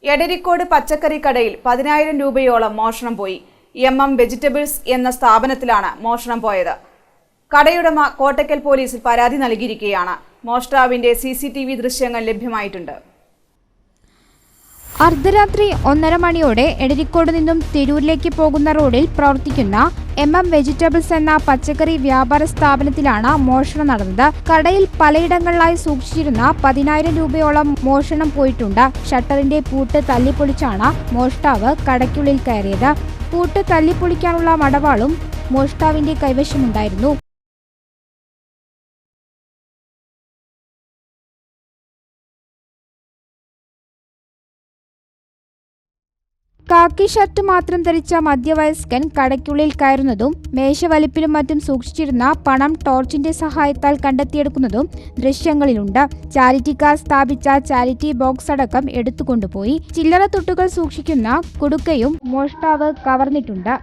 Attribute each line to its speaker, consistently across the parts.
Speaker 1: എടരിക്കോട് പച്ചക്കറി കടയിൽ 10,000 രൂപയോളം മോഷണം പോയി. MM വെജിറ്റബിൾസ് എന്ന സ്ഥാപനത്തിലാണ് മോഷണം പോയത്. കടയുടമ കോട്ടക്കൽ പോലീസിൽ പരാതി നൽകിയിരിക്കുകയാണ്. മോഷ്ടാവിന്റെ CCTV ദൃശ്യങ്ങൾ ലഭ്യമായിട്ടുണ്ട്.
Speaker 2: അർദ്ധരാത്രി 1:30 മണിയോടെ എടരിക്കോട് നിന്നും തിരൂരിലേക്ക് പോകുന്ന റോഡിൽ പ്രവർത്തിക്കുന്ന MM വെജിറ്റബിൾസ് എന്ന പച്ചക്കറി വ്യാപാര സ്ഥാപനത്തിലാണ് മോഷണം നടന്നത്. കടയിൽ പലയിടങ്ങളിലായി സൂക്ഷിച്ചിരുന്ന 10,000 രൂപയോളം മോഷണം പോയിട്ടുണ്ട്. ഷട്ടറിന്റെ പൂട്ട് തല്ലിപ്പൊളിച്ചാണ് മോഷ്ടാവ് കടയ്ക്കുള്ളിൽ കയറിയത്. പൂട്ട് തല്ലിപ്പൊളിക്കാനുള്ള മടവാളും മോഷ്ടാവിന്റെ കൈവശമുണ്ടായിരുന്നു. കാക്കി ഷർട്ട് മാത്രം ധരിച്ച മധ്യവയസ്കൻ കടയ്ക്കുള്ളിൽ കയറുന്നതും മേശവലിപ്പിലും മറ്റും സൂക്ഷിച്ചിരുന്ന പണം ടോർച്ചിന്റെ സഹായത്താൽ കണ്ടെത്തിയെടുക്കുന്നതും ദൃശ്യങ്ങളിലുണ്ട്. ചാരിറ്റിക്കാർ സ്ഥാപിച്ച ചാരിറ്റി ബോക്സ് അടക്കം എടുത്തുകൊണ്ടുപോയി. ചില്ലറ തുട്ടുകൾ സൂക്ഷിക്കുന്ന കുടുക്കയും മോഷ്ടാവ് കവർന്നിട്ടുണ്ട്.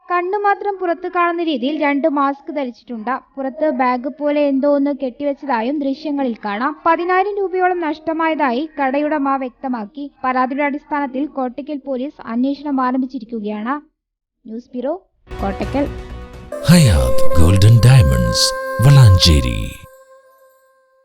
Speaker 2: കണ്ണുമാത്രം പുറത്ത് കാണുന്ന രീതിയിൽ 2 മാസ്ക് ധരിച്ചിട്ടുണ്ട്. പുറത്ത് ബാഗ് പോലെ എന്തോ ഒന്ന് കെട്ടിവെച്ചതായും ദൃശ്യങ്ങളിൽ കാണാം. 10,000 രൂപയോളം നഷ്ടമായതായി കടയുടമ വ്യക്തമാക്കി. പരാതിയുടെ അടിസ്ഥാനത്തിൽ കോട്ടക്കൽ പോലീസ് അന്വേഷണം ആരംഭിച്ചിരിക്കുകയാണ്. News bureau, Kottakkal.
Speaker 3: Hayat golden diamonds, Valanchery.